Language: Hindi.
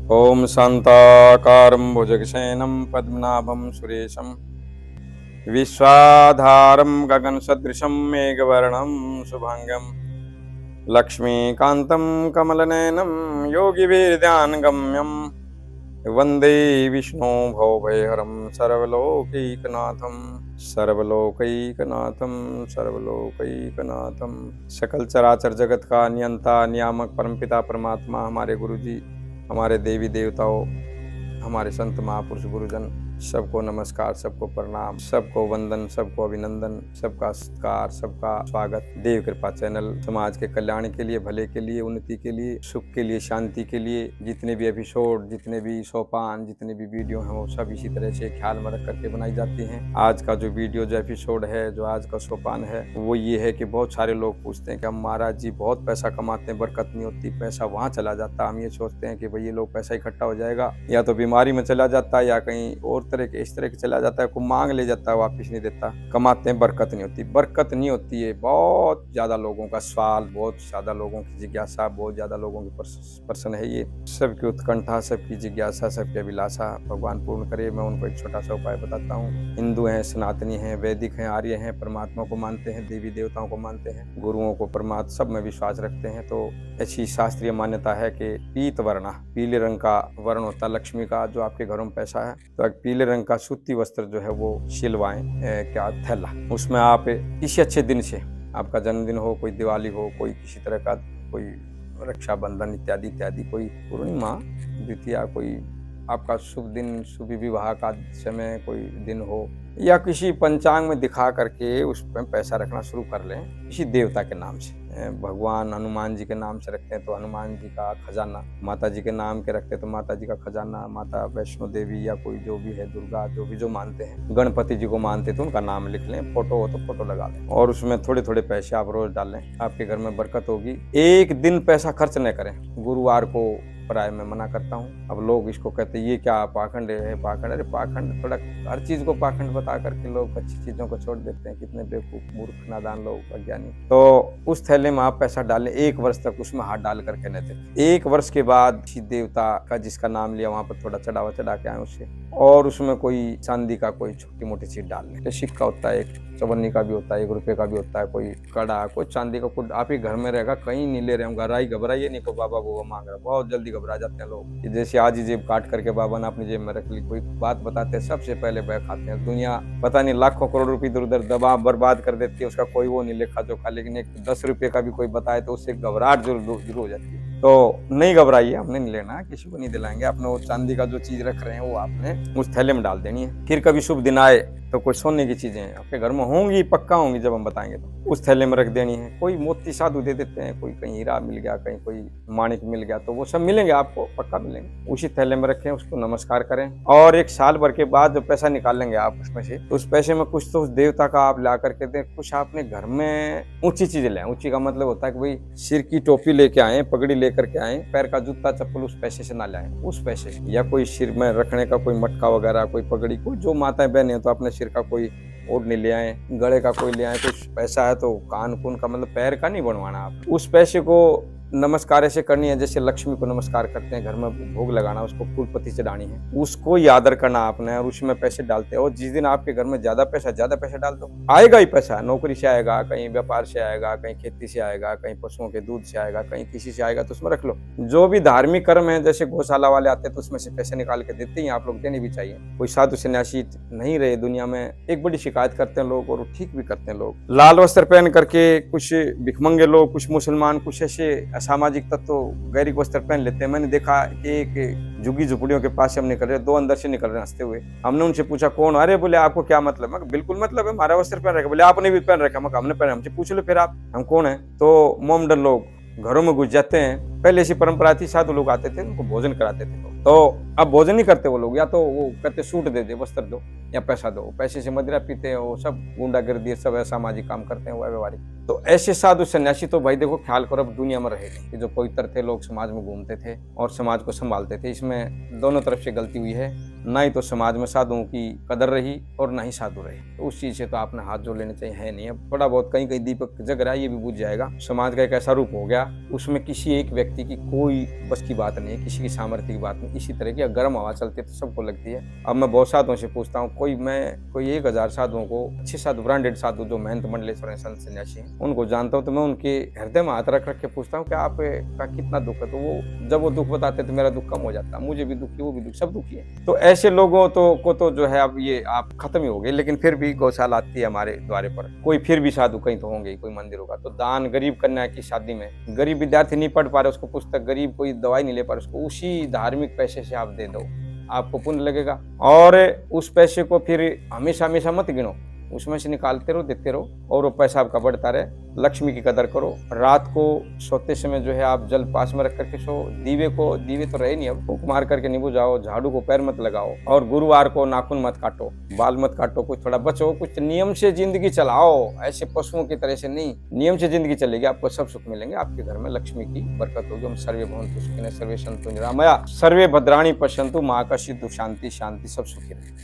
ॐ शान्ताकारं भुजगशयनं पद्मनाभं सुरेशं विश्वाधारं गगनसदृशं मेघवर्णं शुभांगं लक्ष्मीकान्तं कमलनयनं योगिभिर्ध्यानगम्यं वन्दे विष्णु भवभयहरं सर्वलोकैकनाथं सकल चराचर जगत का नियंता नियामक परमपिता परमात्मा हमारे गुरुजी, हमारे देवी देवताओं, हमारे संत महापुरुष गुरुजन, सबको नमस्कार, सबको प्रणाम, सबको वंदन, सबको अभिनंदन, सबका सत्कार, सबका स्वागत। देव कृपा चैनल समाज के कल्याण के लिए, भले के लिए, उन्नति के लिए, सुख के लिए, शांति के लिए जितने भी एपिसोड, जितने भी सोपान, जितने भी वीडियो हैं वो सब इसी तरह से ख्याल में रख करके बनाई जाती हैं। आज का जो वीडियो, जो एपिसोड है, जो आज का सोपान है वो ये है कि बहुत सारे लोग पूछते हैं कि हम महाराज जी बहुत पैसा कमाते हैं, बरकत नहीं होती, पैसा वहाँ चला जाता है। हम ये सोचते हैं कि भाई ये लोग पैसा इकट्ठा हो जाएगा, या तो बीमारी में चला जाता है या कहीं और तरह के इस तरह के चला जाता है, कोई मांग ले जाता है, वापिस नहीं देता। कमाते हैं, बरकत नहीं होती। बरकत नहीं होती है बहुत ज्यादा लोगों का सवाल, बहुत ज्यादा लोगों की जिज्ञासा, बहुत ज्यादा लोगों की प्रश्न है। ये सबकी उत्कंठा, सबकी जिज्ञासा, सबकी अभिलाषा भगवान पूर्ण करे। मैं उनको एक छोटा सा उपाय बताता हूँ। हिंदू हैं, सनातनी हैं, वैदिक हैं, आर्य हैं, परमात्मा को मानते हैं, देवी देवताओं को मानते हैं, गुरुओं को, परमात्मा सब में विश्वास रखते हैं। तो ऐसी शास्त्रीय मान्यता है कि पीत वर्ण, पीले रंग का वर्ण होता है लक्ष्मी का, जो आपके घरों में पैसा है तो पीले रंग का सूती वस्त्र जो है वो सिलवाएं, क्या थैला, उसमें आप किसी अच्छे दिन से, आपका जन्मदिन हो, कोई दिवाली हो, कोई किसी तरह का, कोई रक्षाबंधन इत्यादि इत्यादि, कोई पूर्णिमा, द्वितीया, कोई आपका शुभ दिन, शुभ विवाह का समय कोई दिन हो, या किसी पंचांग में दिखा करके उस पर पैसा रखना शुरू कर लें किसी देवता के नाम से। भगवान हनुमान जी के नाम से रखते हैं तो हनुमान जी का खजाना, माता जी के नाम के रखते हैं तो माता जी का खजाना, माता वैष्णो देवी या कोई जो भी है, दुर्गा, जो भी जो मानते हैं, गणपति जी को मानते तो उनका नाम लिख लें, फोटो हो तो फोटो लगा लें और उसमें थोड़े थोड़े पैसे आप रोज डालें, आपके घर में बरकत होगी। एक दिन पैसा खर्च न करें। गुरुवार को प्राय मैं मना करता हूँ। अब लोग इसको कहते हैं ये क्या पाखंड है, पाखंड। अरे पाखंड थोड़ा, हर चीज को पाखंड बता करके लोग अच्छी चीजों को छोड़ देते हैं। कितने बेवकूफ, मूर्ख, नादान लोग, अज्ञानी। तो उस थैले में आप पैसा डालें, 1 वर्ष तक उसमें हाथ डाल करके न दें। 1 वर्ष के बाद किसी देवता का जिसका नाम लिया वहां पर थोड़ा चढ़ावा चढ़ा के आए उससे, और उसमें कोई चांदी का कोई छोटी मोटी चीज डाल लें। सिक्का होता है, एक चवन्नी का भी होता है, 1 रुपए का भी होता है, कोई कड़ा, कोई चांदी का, कुछ आप ही घर में रहेगा, कहीं नहीं ले रहे हम। घबराइए नहीं को बाबा वो मांग रहा, बहुत जल्दी घबरा जाते हैं लोग। जैसे आज ही जेब काट करके बाबा ने अपनी जेब में रख ली, कोई बात बताते हैं सबसे पहले बह खाते हैं। दुनिया पता नहीं लाखों करोड़ रुपए इधर उधर दबा बर्बाद कर देती है, उसका कोई वो नहीं लेखा जोखा, लेकिन एक 10 रुपए का भी कोई बताए तो उससे घबराहट जरूर हो जाती है। तो नहीं घबराइए, हमने नहीं लेना, किसी को नहीं दिलाएंगे। आपने वो चांदी का जो चीज रख रहे हैं वो आपने उस थैले में डाल देनी है। फिर कभी शुभ दिन आए तो कोई सोने की चीजें आपके घर में होंगी, पक्का होंगी, जब हम बताएंगे तो उस थैले में रख देनी है। कोई मोती साधु दे देते हैं, कोई कहीं हीरा मिल गया, कहीं कोई माणिक मिल गया, तो वो सब मिलेंगे आपको, पक्का मिलेंगे। उसी थैले में रखें, उसको नमस्कार करें, और 1 साल भर के बाद जो पैसा निकालेंगे आप उसमें से, तो उस पैसे में कुछ तो उस देवता का आप ला करके दें, कुछ आपने घर में ऊंची चीजें लें। ऊंची का मतलब होता है कि भाई सिर की टोपी लेके आए, पगड़ी लेकर के आए, पैर का जूता चप्पल उस पैसे से ना लाए, उस पैसे, या कोई सिर में रखने का कोई मटका वगैरह, कोई पगड़ी, कोई जो माताएं बहन है तो अपने सिर का कोई ओढ़ने ले आए, गले का कोई ले आए। कुछ पैसा है तो कान कून का, मतलब पैर का नहीं बनवाना आप। उस पैसे को नमस्कार ऐसे करनी है जैसे लक्ष्मी को नमस्कार करते हैं, घर में भोग लगाना, उसको फूल पत्ती चढ़ानी है, उसको याद करना आपने, और उसमें पैसे डालते हैं। और जिस दिन आपके घर में ज्यादा पैसा डाल दो, आएगा ही पैसा। नौकरी से आएगा, कहीं व्यापार से आएगा, कहीं खेती से आएगा, कहीं पशुओं के दूध से आएगा, कहीं किसी से आएगा, तो उसमें रख लो। जो भी धार्मिक कर्म है, जैसे गौशाला वाले आते हैं तो उसमें से पैसे निकाल के देते ही आप लोग, देने भी चाहिए। कोई साधु सन्यासी नहीं रहे दुनिया में, एक बड़ी शिकायत करते हैं लोग, और ठीक भी करते हैं लोग। लाल वस्त्र पहन करके कुछ भिखमंगे लोग, कुछ मुसलमान, कुछ ऐसे असामाजिक तत्व गैरिक वस्त्र पहन लेते हैं। मैंने देखा कि एक झुग्गी झुपड़ियों के पास से हम निकल रहे, 2 अंदर से निकल रहे हंसते हुए। हमने उनसे पूछा कौन? अरे बोले आपको क्या मतलब? मैं बिल्कुल मतलब है, हमारा वस्त्र पहन रखा। बोले आपने भी पहन रखा? मैं हमने पहना। हमसे पूछ लो फिर आप, हम कौन है? तो मोमडन लोग घरों में घुस जाते हैं। पहले ऐसी परंपरा थी, साधु लोग आते थे, उनको भोजन कराते थे। तो अब भोजन नहीं करते वो लोग, या तो वो कहते सूट दे दे, वस्त्र दो या पैसा दो। पैसे से मदिरा पीते हैं, वो सब गुंडागर्दी, सब असामाजिक काम करते हैं, वो व्यवहारिक। तो ऐसे साधु सन्यासी तो भाई देखो, ख्याल करो अब दुनिया में रहेंगे कि जो पवित्र थे लोग, समाज में घूमते थे और समाज को संभालते थे। इसमें दोनों तरफ से गलती हुई है। ना ही तो समाज में साधुओं की कदर रही और ना ही साधु रहे। तो उस चीज से तो आपने हाथ जोड़ लेने चाहिए, है नहीं। अब थोड़ा बहुत कहीं कहीं दीपक जग रहा है, ये भी बुझ जाएगा। समाज का एक ऐसा रूप हो गया, उसमें किसी एक व्यक्ति की कोई बस की बात नहीं है, किसी की सामर्थ्य की बात नहीं। इसी तरह की गर्म हवा चलती है तो सबको लगती है। अब मैं बहुत साधुओं से पूछता हूँ, कोई 1000 साधुओं को, अच्छे साधु, ब्रांडेड साधु जो महंत मंडलेश्वर हैं, संत सन्यासी हैं, उनको जानता हूँ, तो मैं उनके हृदय में हाथ रख रख के पूछता हूँ कि आपका कितना दुख है। तो वो जब वो दुख बताते तो मेरा दुख कम हो जाता। मुझे भी दुखी, वो भी दुखी, सब दुखी है। तो ऐसे लोगों को तो जो है अब ये आप खत्म ही हो गए। लेकिन फिर भी गौशाला आती है हमारे द्वारे पर, कोई फिर भी साधु कहीं तो होंगे, कोई मंदिर होगा। तो दान, गरीब कन्या की शादी में, गरीब विद्यार्थी नहीं पढ़ पा रहे उसको पुस्तक, गरीब कोई दवाई नहीं ले पा रहे उसको, उसी धार्मिक पैसे से आप दे दो, आपको पुण्य लगेगा। और उस पैसे को फिर हमेशा हमेशा मत गिनो, उसमें से निकालते रहो, देते रहो, और वो पैसा आपका बढ़ता रहे। लक्ष्मी की कदर करो। रात को सोते समय जो है आप जल पास में रख करके सो। दीवे तो रहे नहीं, अब फूंक मार करके नहीं बुझाओ। झाड़ू को पैर मत लगाओ। और गुरुवार को नाखून मत काटो, बाल मत काटो। कुछ थोड़ा बचो, कुछ नियम से जिंदगी चलाओ, ऐसे पशुओं की तरह से नहीं। नियम से जिंदगी चलेगी, आपको सब सुख मिलेंगे। आपके घर में लक्ष्मी की बरकत होगी। हम सर्वे भवन्तु सुखिनः, सर्वे सन्तु निरामया, सर्वे भद्राणि पश्यन्तु, माँ का सिद्धु शांति शांति, सब सुखी रहे।